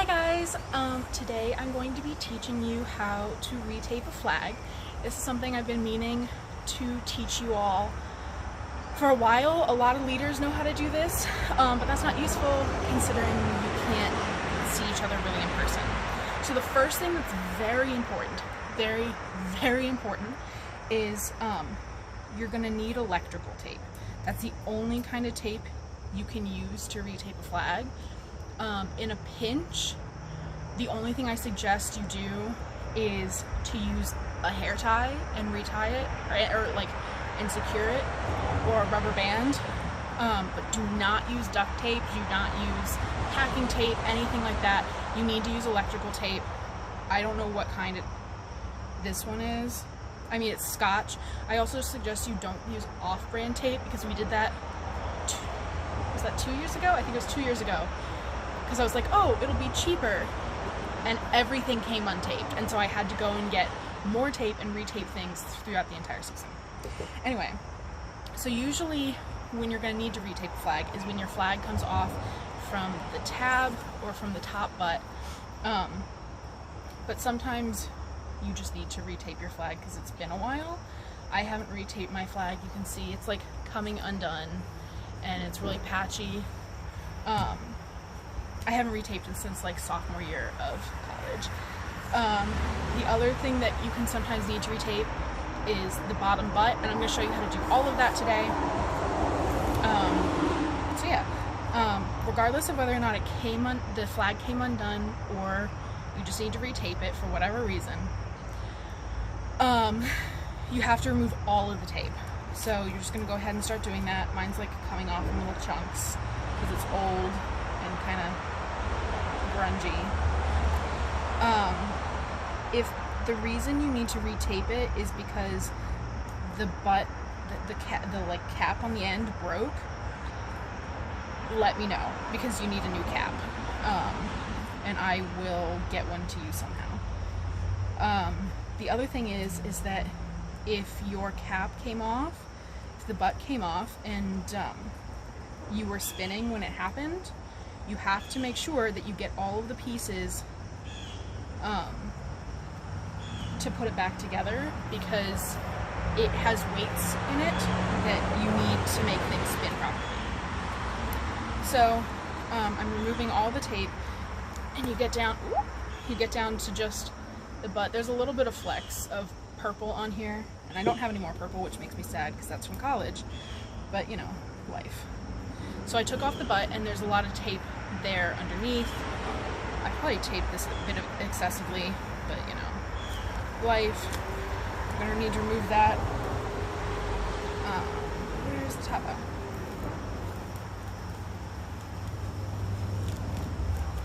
guys, today I'm going to be teaching you how to retape a flag. This is something I've been meaning to teach you all for a while. A lot of leaders know how to do this, but that's not useful considering you can't see each other really in person. So the first thing that's very important, very important, is you're going to need electrical tape. That's the only kind of tape you can use to retape a flag. In a pinch, the only thing I suggest you do is to use a hair tie and retie it, and secure it, or a rubber band. But do not use duct tape, do not use packing tape, anything like that. You need to use electrical tape. I don't know what kind this one is. I mean, it's Scotch. I also suggest you don't use off-brand tape because we did that, was that 2 years ago? I think it was 2 years ago. Because I was like, oh, it'll be cheaper. And everything came untaped. And so I had to go and get more tape and retape things throughout the entire season. Anyway, so usually when you're going to need to retape a flag is when your flag comes off from the tab or from the top butt. But sometimes you just need to retape your flag because it's been a while. I haven't retaped my flag. You can see it's like coming undone and it's really patchy. I haven't retaped it since like sophomore year of college. The other thing that you can sometimes need to retape is the bottom butt, and I'm going to show you how to do all of that today. So yeah, regardless of whether or not the flag came undone or you just need to retape it for whatever reason, you have to remove all of the tape. So you're just going to go ahead and start doing that. Mine's like coming off in little chunks because it's old and kind of grungy. If the reason you need to retape it is because the butt, the cap on the end broke, let me know because you need a new cap, and I will get one to you somehow. The other thing is that if your cap came off, if the butt came off and you were spinning when it happened, you have to make sure that you get all of the pieces to put it back together because it has weights in it that you need to make things spin properly. So I'm removing all the tape, and you get down to just the butt. There's a little bit of flecks of purple on here, and I don't have any more purple, which makes me sad because that's from college, but you know, life. So I took off the butt, and there's a lot of tape there underneath. I probably taped this a bit excessively, but you know, life. I'm gonna need to remove that. Where's the top?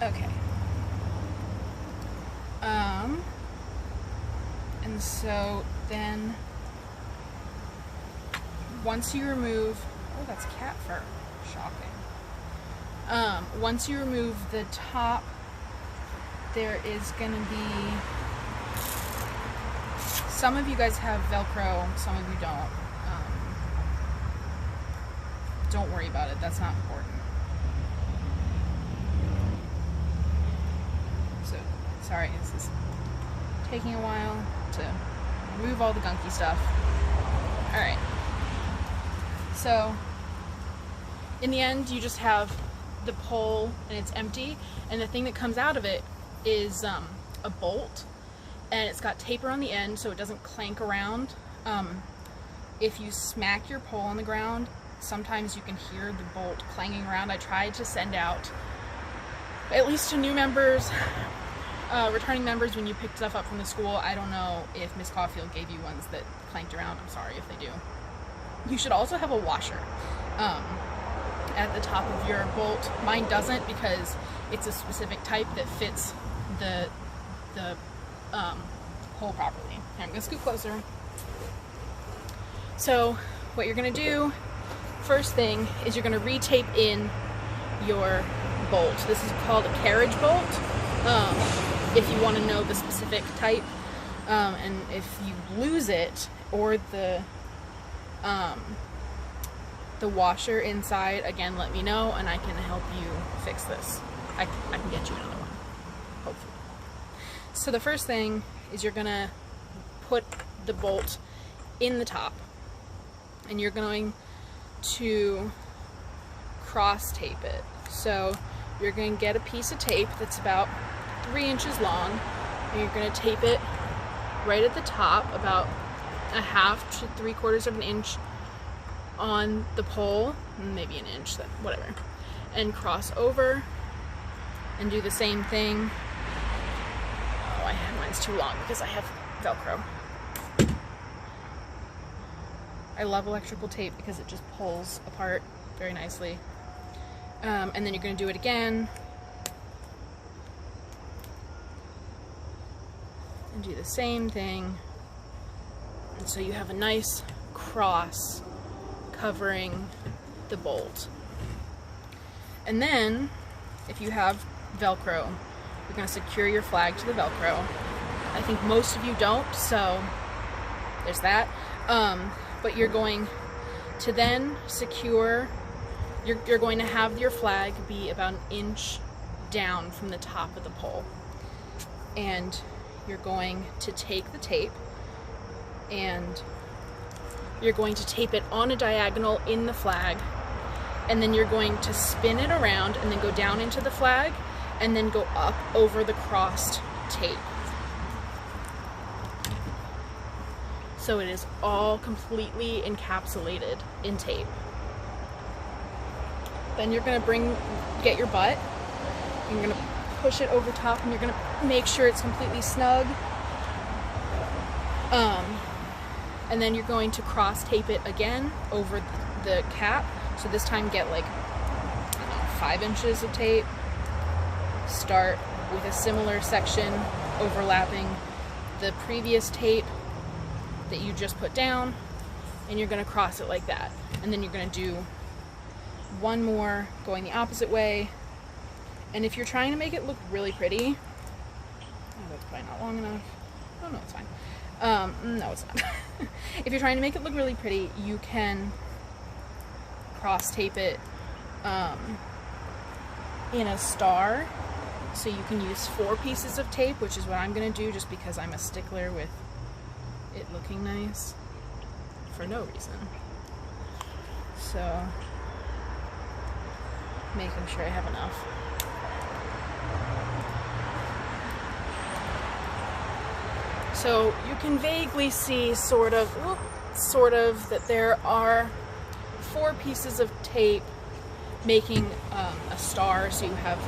Okay. And so then once you remove, oh, that's cat fur. Shocking. Once you remove the top, there is going to be, some of you guys have Velcro, some of you don't. Don't worry about it, that's not important. So, sorry, this is taking a while to remove all the gunky stuff. Alright. So, in the end, you just have the pole and it's empty, and the thing that comes out of it is a bolt, and it's got taper on the end so it doesn't clank around. If you smack your pole on the ground, sometimes you can hear the bolt clanging around. I tried to send out, at least to new members, returning members, when you picked stuff up from the school. I don't know if Miss Caulfield gave you ones that clanked around. I'm sorry if they do. You should also have a washer at the top of your bolt. Mine doesn't because it's a specific type that fits the hole properly. Here, I'm gonna scoot closer. So what you're gonna do, first thing, is you're gonna retape in your bolt. This is called a carriage bolt, if you want to know the specific type. And if you lose it, or the washer inside, again, let me know and I can help you fix this. I can get you another one. hopefully. So the first thing is you're gonna put the bolt in the top, and you're going to cross tape it. So you're going to get a piece of tape that's about 3 inches long, and you're going to tape it right at the top, about 1/2 to 3/4 of an inch on the pole, maybe an inch, whatever, and cross over and do the same thing. Oh, mine's too long because I have Velcro. I love electrical tape because it just pulls apart very nicely. And then you're going to do it again and do the same thing, and so you have a nice cross covering the bolt. And then if you have Velcro, you're going to secure your flag to the Velcro. I think most of you don't, so there's that. But you're going to then secure, you're going to have your flag be about 1 inch down from the top of the pole. And you're going to take the tape and you're going to tape it on a diagonal in the flag, and then you're going to spin it around and then go down into the flag and then go up over the crossed tape. So it is all completely encapsulated in tape. Then you're gonna get your butt, you're gonna push it over top, and you're gonna make sure it's completely snug. And then you're going to cross tape it again over the cap. So this time get like, I don't know, 5 inches of tape. Start with a similar section overlapping the previous tape that you just put down, and you're going to cross it like that. And then you're going to do one more going the opposite way. And if you're trying to make it look really pretty, oh, that's probably not long enough. Oh no, it's fine. No, it's not. If you're trying to make it look really pretty, you can cross tape it in a star. So you can use 4 pieces of tape, which is what I'm going to do just because I'm a stickler with it looking nice for no reason. So making sure I have enough. So you can vaguely see sort of that there are 4 pieces of tape making a star. So you have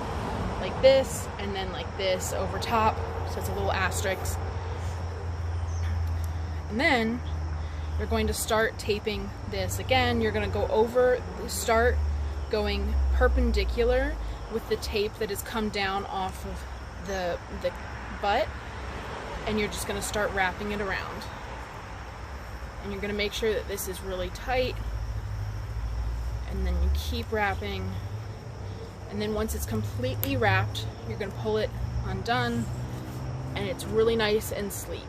like this and then like this over top, so it's a little asterisk. And then you're going to start taping this again. You're going to start going perpendicular with the tape that has come down off of the butt, and you're just going to start wrapping it around. And you're going to make sure that this is really tight, and then you keep wrapping, and then once it's completely wrapped, you're going to pull it undone, and it's really nice and sleek.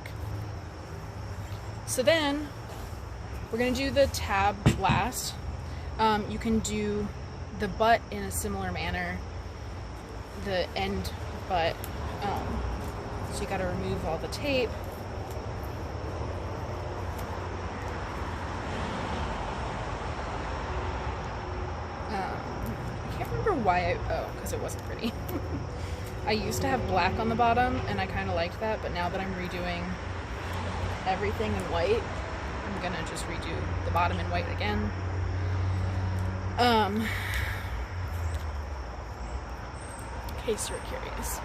So then we're going to do the tab last. You can do the butt in a similar manner, the end butt. So you got to remove all the tape. I can't remember why because it wasn't pretty. I used to have black on the bottom and I kind of liked that, but now that I'm redoing everything in white, I'm gonna just redo the bottom in white again. In case you're curious.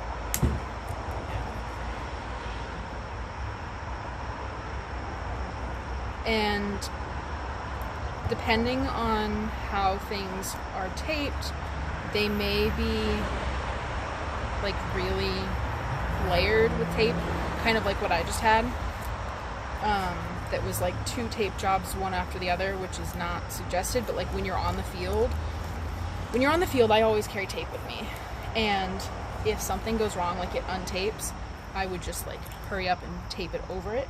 And depending on how things are taped, they may be like really layered with tape, kind of like what I just had. That was like 2 tape jobs, one after the other, which is not suggested, but like when you're on the field, I always carry tape with me. And if something goes wrong, like it untapes, I would just like hurry up and tape it over it.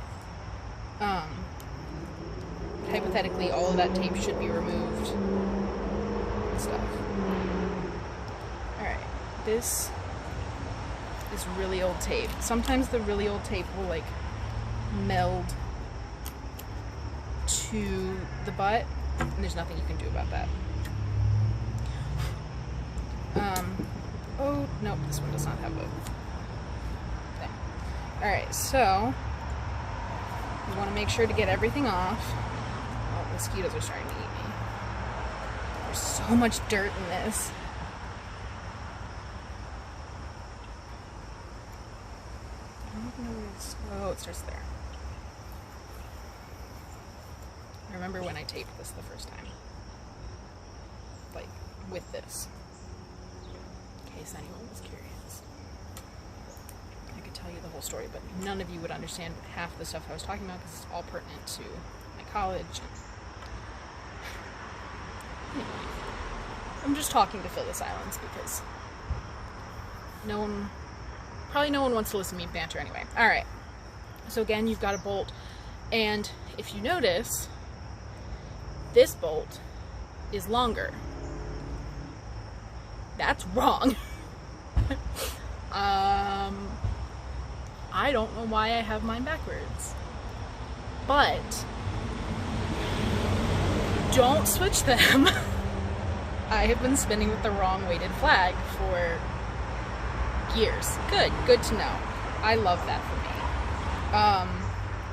Hypothetically, all of that tape should be removed and stuff. Alright, this is really old tape. Sometimes the really old tape will like meld to the butt, and there's nothing you can do about that. Oh, nope, this one does not have a thing. Alright, so you want to make sure to get everything off. Oh, mosquitoes are starting to eat me. There's so much dirt in this. I don't know where it's... Oh, it starts there. I remember when I taped this the first time. Like, with this. In case anyone was curious. I could tell you the whole story, but none of you would understand half the stuff I was talking about because it's all pertinent to my college. Anyway, I'm just talking to fill the silence because probably no one wants to listen to me banter anyway. Alright, so again, you've got a bolt, and if you notice, this bolt is longer. That's wrong. I don't know why I have mine backwards. But don't switch them. I have been spinning with the wrong weighted flag for years. Good to know. I love that for me.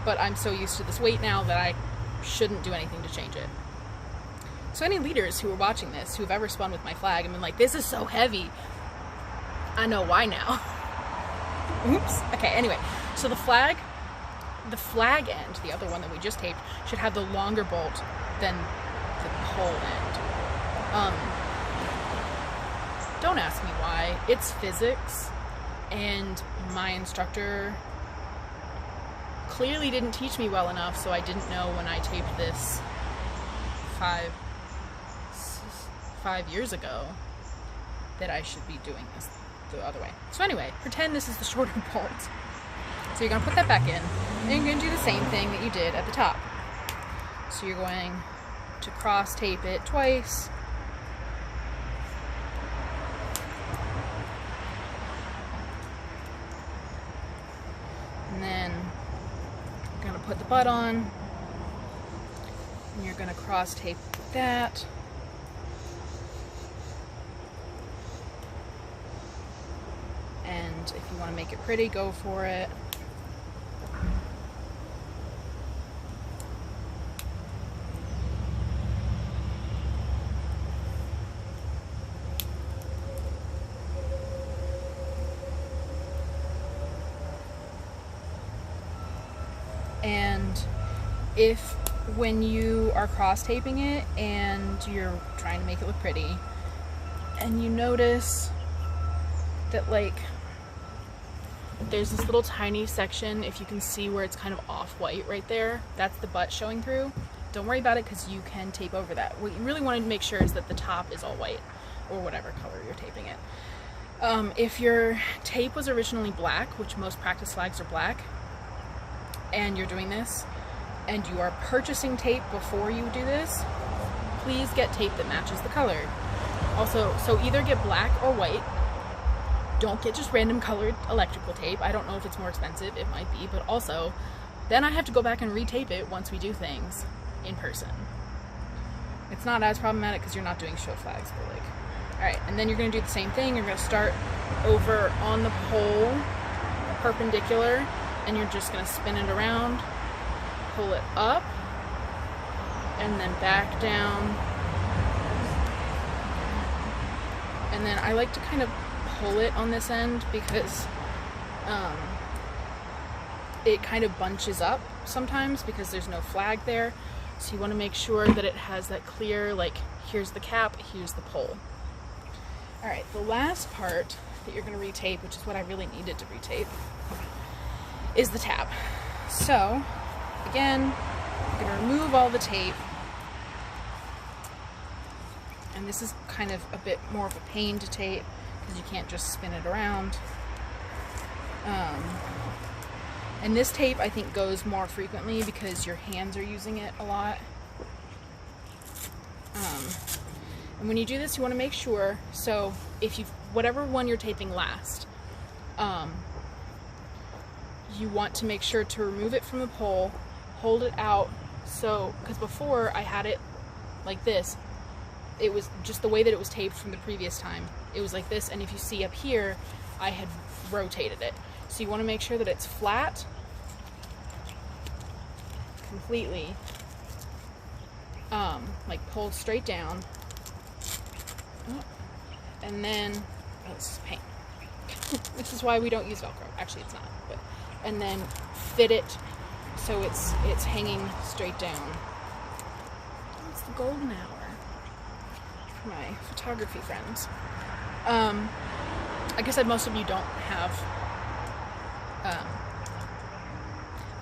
But I'm so used to this weight now that I shouldn't do anything to change it. So any leaders who are watching this, who have ever spun with my flag and been like, this is so heavy, I know why now. Oops. Okay, anyway, so the flag end, the other one that we just taped, should have the longer bolt than the pole end. Don't ask me why. It's physics, and my instructor clearly didn't teach me well enough, so I didn't know when I taped this 5 years ago that I should be doing this the other way. So anyway, pretend this is the shorter bolt. So you're going to put that back in, and you're going to do the same thing that you did at the top. So you're going to cross tape it twice. And then you're going to put the butt on, and you're going to cross tape that. And if you want to make it pretty, go for it. And if when you are cross taping it and you're trying to make it look pretty, and you notice that like there's this little tiny section, if you can see where it's kind of off-white right there, that's the butt showing through. Don't worry about it because you can tape over that. What you really want to make sure is that the top is all white, or whatever color you're taping it. If your tape was originally black, which most practice flags are black, and you're doing this, and you are purchasing tape before you do this, please get tape that matches the color. Also, so either get black or white. Don't get just random colored electrical tape. I don't know if it's more expensive, it might be, but also, then I have to go back and retape it once we do things in person. It's not as problematic because you're not doing show flags, but like, alright, and then you're going to do the same thing. You're going to start over on the pole, perpendicular, and you're just going to spin it around, pull it up, and then back down. And then I like to kind of pull it on this end because it kind of bunches up sometimes because there's no flag there. So you want to make sure that it has that clear, like, here's the cap, here's the pole. Alright, the last part that you're going to retape, which is what I really needed to retape, is the tab. So, again, I'm going to remove all the tape. And this is kind of a bit more of a pain to tape because you can't just spin it around. And this tape, I think, goes more frequently because your hands are using it a lot. And when you do this, you want to make sure, so if you, whatever one you're taping last, You want to make sure to remove it from the pole, hold it out, so, because before I had it like this, it was just the way that it was taped from the previous time. It was like this, and if you see up here, I had rotated it. So you want to make sure that it's flat, completely, like pulled straight down, and then, oh, this is pain. This is why we don't use Velcro. Actually, it's not, but, and then fit it so it's hanging straight down. It's the golden hour for my photography friends. Like I said, most of you don't have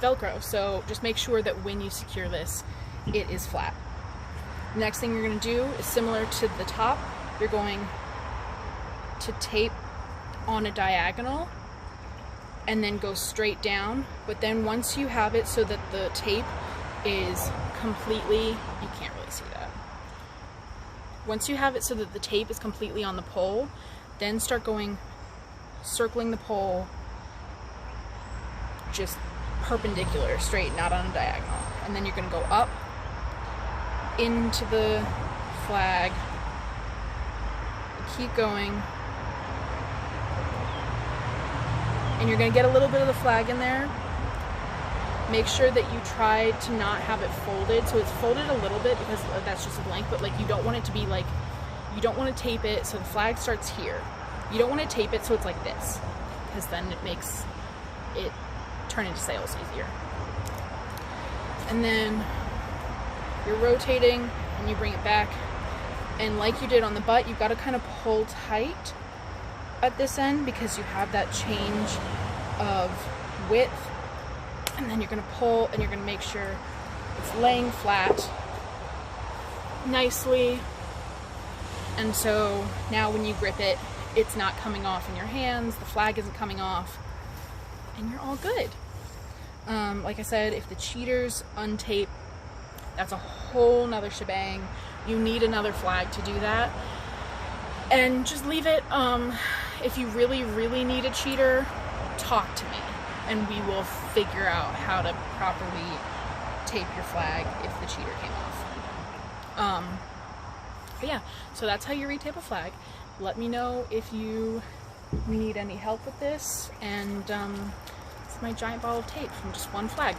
Velcro, so just make sure that when you secure this, it is flat. Next thing you're going to do is similar to the top. You're going to tape on a diagonal and then go straight down, but then once you have it so that the tape is completely, you can't really see that. Once you have it so that the tape is completely on the pole, then start going, circling the pole just perpendicular, straight, not on a diagonal. And then you're going to go up into the flag, keep going, and you're going to get a little bit of the flag in there. Make sure that you try to not have it folded, so it's folded a little bit because that's just a blank, but like you don't want it to be like, you don't want to tape it so the flag starts here. You don't want to tape it so it's like this, because then it makes it turn into sails easier. And then you're rotating and you bring it back, and like you did on the butt, you've got to kind of pull tight at this end because you have that change of width, and then you're going to pull and you're going to make sure it's laying flat nicely, and so now when you grip it, it's not coming off in your hands, the flag isn't coming off, and you're all good. Like I said, if the cheaters untape, that's a whole nother shebang. You need another flag to do that. And just leave it. If you really, really need a cheater, talk to me, and we will figure out how to properly tape your flag if the cheater came off. But yeah, so that's how you retape a flag. Let me know if you need any help with this, and it's my giant ball of tape from just one flag.